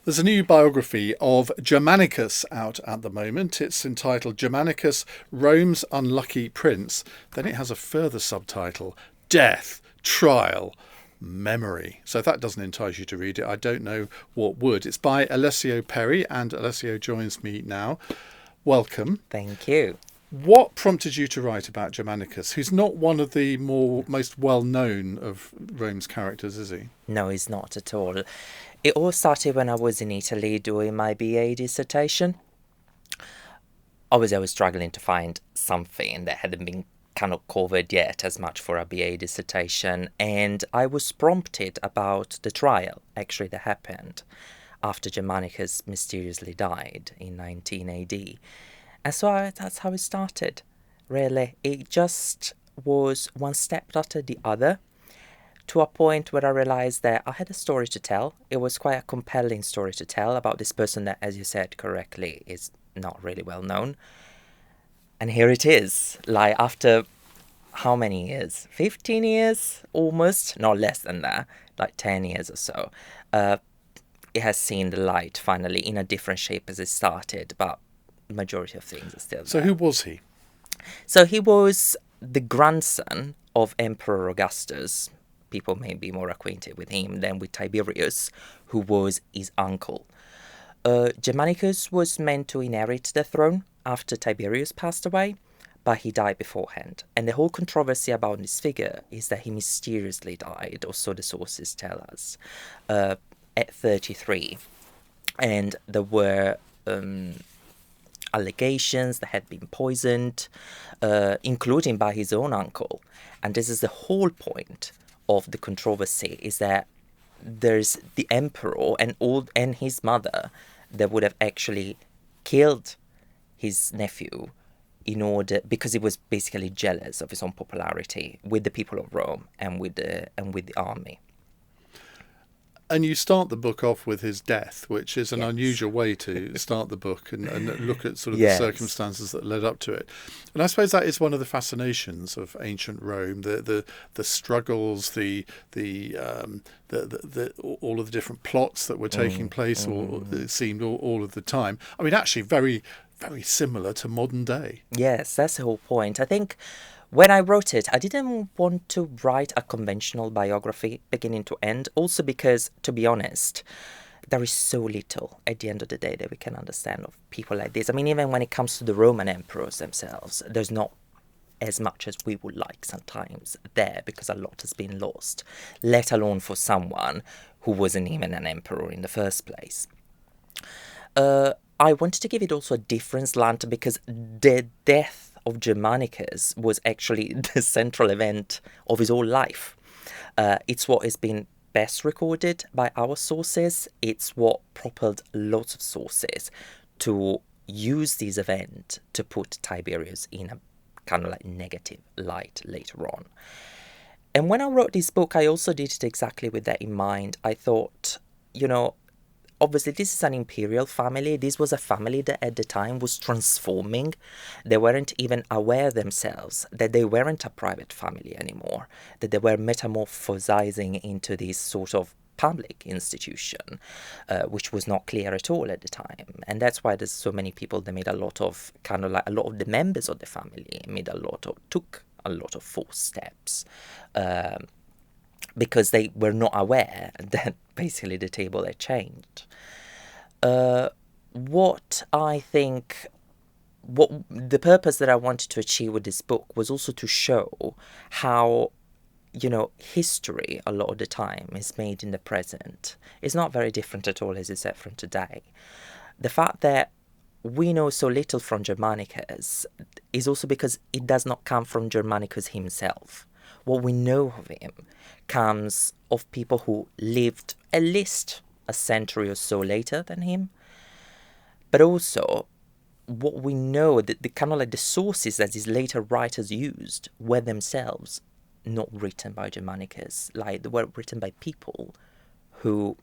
There's a new biography of Germanicus out at the moment. It's entitled Germanicus, Rome's Unlucky Prince. Then it has a further subtitle, Death, Trial, Memory. So if that doesn't entice you to read it, I don't know what would. It's by Alessio Perry, and Alessio joins me now. Welcome. Thank you. What prompted you to write about Germanicus, who's not one of the most well-known of Rome's characters, is he? No, it's not at all. It all started when I was in Italy doing my BA dissertation. Obviously, I was struggling to find something that hadn't been kind of covered yet as much for a BA dissertation, and I was prompted about the trial, actually, that happened after Germanicus mysteriously died in 19 AD. And so that's how it started, really. It just was one step after the other, to a point where I realized that I had a story to tell. It was quite a compelling story to tell about this person that, as you said correctly, is not really well known. And here it is, like after how many years? 15 years, almost? No, less than that, like 10 years or so. It has seen the light finally in a different shape as it started, but the majority of things are still there. So who was he? So he was the grandson of Emperor Augustus. People may be more acquainted with him than with Tiberius, who was his uncle. Germanicus was meant to inherit the throne after Tiberius passed away, but he died beforehand. And the whole controversy about this figure is that he mysteriously died, or so the sources tell us, at 33. And there were allegations that had been poisoned, including by his own uncle. And this is the whole point of the controversy, is that there's the emperor and his mother that would have actually killed his nephew because he was basically jealous of his own popularity with the people of Rome and with the army. And you start the book off with his death, which is an Yes. unusual way to start the book and look at sort of Yes. the circumstances that led up to it. And I suppose that is one of the fascinations of ancient Rome: the struggles, the all of the different plots that were taking place, or it seemed all of the time. I mean, actually, very very similar to modern day. Yes, that's the whole point. I think when I wrote it, I didn't want to write a conventional biography beginning to end, also because, to be honest, there is so little at the end of the day that we can understand of people like this. I mean, even when it comes to the Roman emperors themselves, there's not as much as we would like sometimes there, because a lot has been lost, let alone for someone who wasn't even an emperor in the first place. I wanted to give it also a different slant, because the death of Germanicus was actually the central event of his whole life. It's what has been best recorded by our sources. It's what propelled lots of sources to use this event to put Tiberius in a kind of like negative light later on. And when I wrote this book, I also did it exactly with that in mind. I thought, obviously, this is an imperial family. This was a family that at the time was transforming. They weren't even aware themselves that they weren't a private family anymore, that they were metamorphosizing into this sort of public institution, which was not clear at all at the time. And that's why there's so many people that made a lot of the members of the family took a lot of false steps. Because they were not aware that basically the table had changed. What the purpose that I wanted to achieve with this book was also to show how, history a lot of the time is made in the present. It's not very different at all, as you said, from today. The fact that we know so little from Germanicus is also because it does not come from Germanicus himself. What we know of him comes of people who lived at least a century or so later than him. But also, what we know, the kind of like the sources that these later writers used were themselves not written by Germanicus. Like, they were written by people who,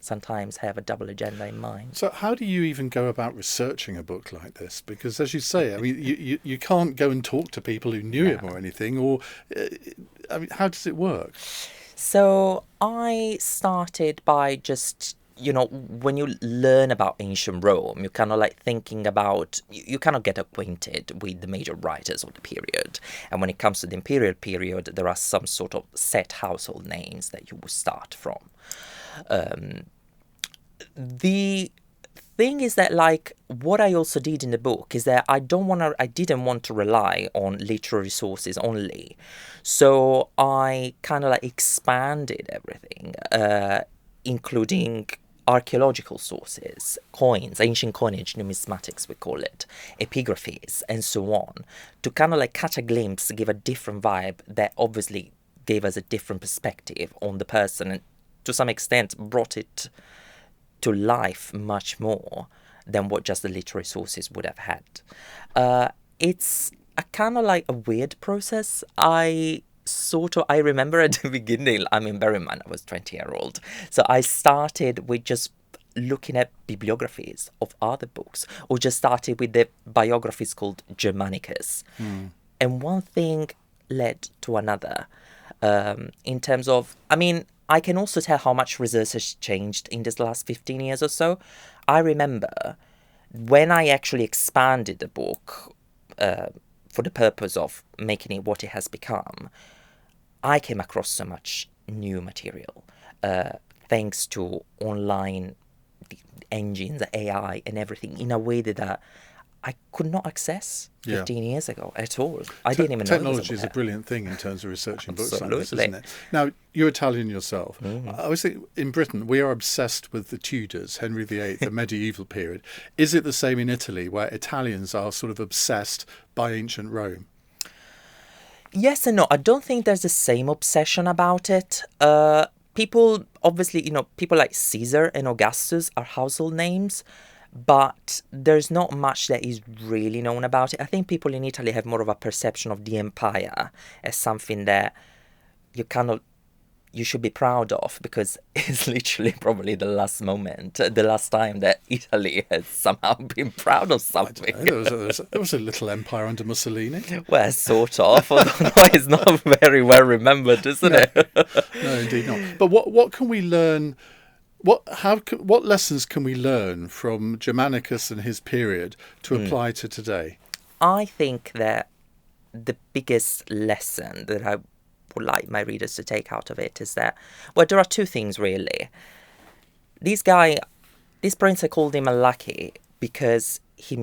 sometimes have a double agenda in mind. So how do you even go about researching a book like this? Because, as you say, I mean, you can't go and talk to people who knew him or anything, or, I mean, how does it work? So I started by just you know, when you learn about ancient Rome, you're kind of like thinking about, you kind of get acquainted with the major writers of the period. And when it comes to the imperial period, there are some sort of set household names that you will start from. The thing is that, like, what I also did in the book is that I didn't want to rely on literary sources only. So I kind of like expanded everything, including archaeological sources, coins, ancient coinage, numismatics we call it, epigraphies, and so on, to kind of like catch a glimpse, give a different vibe that obviously gave us a different perspective on the person, and to some extent brought it to life much more than what just the literary sources would have had. It's a kind of like a weird process. I remember at the beginning, I mean, bear in mind, I was 20-year-old. So I started with just looking at bibliographies of other books, or just started with the biographies called Germanicus. And one thing led to another, in terms of, I mean, I can also tell how much research has changed in this last 15 years or so. I remember when I actually expanded the book for the purpose of making it what it has become, I came across so much new material thanks to online engines, AI and everything, in a way that I could not access 15 years ago at all. I didn't even know. Technology is a brilliant thing in terms of researching books like this, Absolutely. isn't it? Now, you're Italian yourself. I always think in Britain we are obsessed with the Tudors, Henry VIII, the medieval period. Is it the same in Italy, where Italians are sort of obsessed by ancient Rome? Yes and no. I don't think there's the same obsession about it. People, obviously, you know, people like Caesar and Augustus are household names, but there's not much that is really known about it. I think people in Italy have more of a perception of the empire as something that you should be proud of, because it's literally probably the last time that Italy has somehow been proud of something. There was a little empire under Mussolini. Well, sort of, although it's not very well remembered, isn't it? No, indeed not. But what can we learn? What lessons can we learn from Germanicus and his period to apply to today? I think that the biggest lesson that I would like my readers to take out of it is that, well, there are two things really. This prince, I called him unlucky because he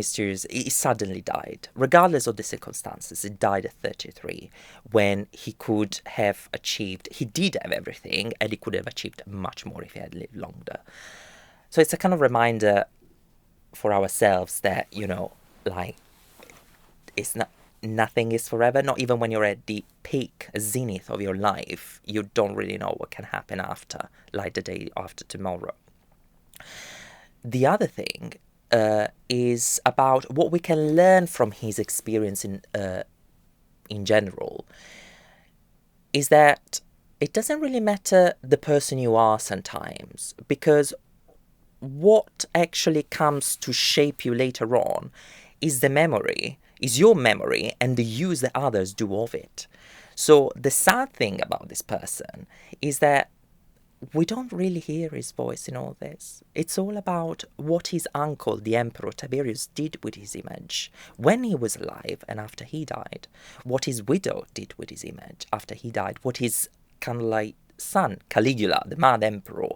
suddenly died, regardless of the circumstances. He died at 33, when he did have everything, and he could have achieved much more if he had lived longer. So it's a kind of reminder for ourselves that, you know, like, nothing is forever. Not even when you're at the peak, zenith of your life, you don't really know what can happen after, like the day after tomorrow. The other thing is about what we can learn from his experience in general, is that it doesn't really matter the person you are sometimes, because what actually comes to shape you later on is your memory and the use that others do of it. So the sad thing about this person is that we don't really hear his voice in all this. It's all about what his uncle, the Emperor Tiberius, did with his image when he was alive and after he died. What his widow did with his image after he died. What his kind of like son, Caligula, the mad emperor,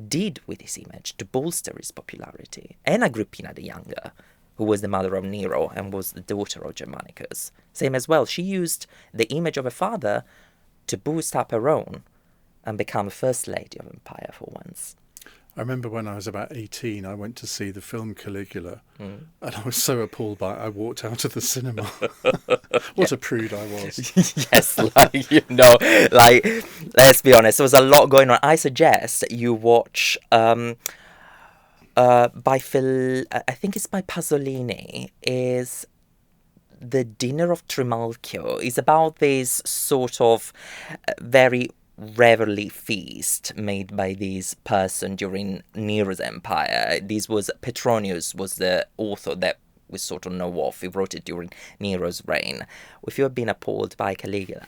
did with his image to bolster his popularity. And Agrippina the Younger, who was the mother of Nero and was the daughter of Germanicus. Same as well, she used the image of her father to boost up her own and become First Lady of Empire for once. I remember when I was about 18, I went to see the film Caligula, and I was so appalled by it, I walked out of the cinema. What a prude I was. Yes, like, you know, like, let's be honest, there was a lot going on. I suggest you watch, I think it's by Pasolini, is The Dinner of Trimalchio. It's about this sort of very revelry feast made by this person during Nero's empire. Petronius was the author that we sort of know of. He wrote it during Nero's reign. If you have been appalled by Caligula,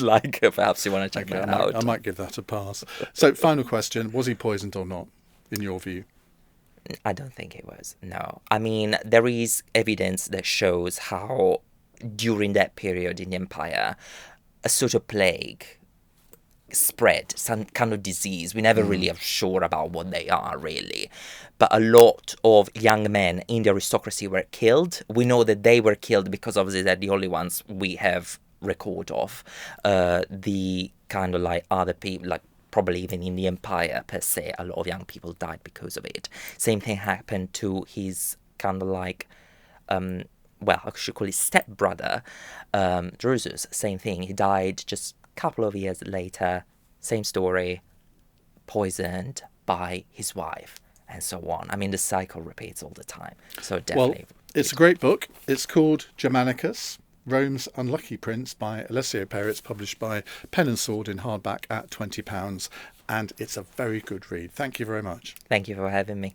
like, perhaps you want to check that out. I might give that a pass. So, final question, was he poisoned or not? in your view? I don't think it was, no. I mean, there is evidence that shows how during that period in the empire, a sort of plague spread, some kind of disease. We never really are sure about what they are, really. But a lot of young men in the aristocracy were killed. We know that they were killed because obviously they're the only ones we have record of. The kind of like other people, like probably even in the empire per se, a lot of young people died because of it. Same thing happened to his kind of like well, I should call his stepbrother, Drusus. Same thing. He died just a couple of years later. Same story, poisoned by his wife, and so on. I mean, the cycle repeats all the time. So definitely. Well, it's a great book. It's called Germanicus, Rome's Unlucky Prince by Alessio. It's published by Pen and Sword in hardback at £20, and it's a very good read. Thank you very much. Thank you for having me.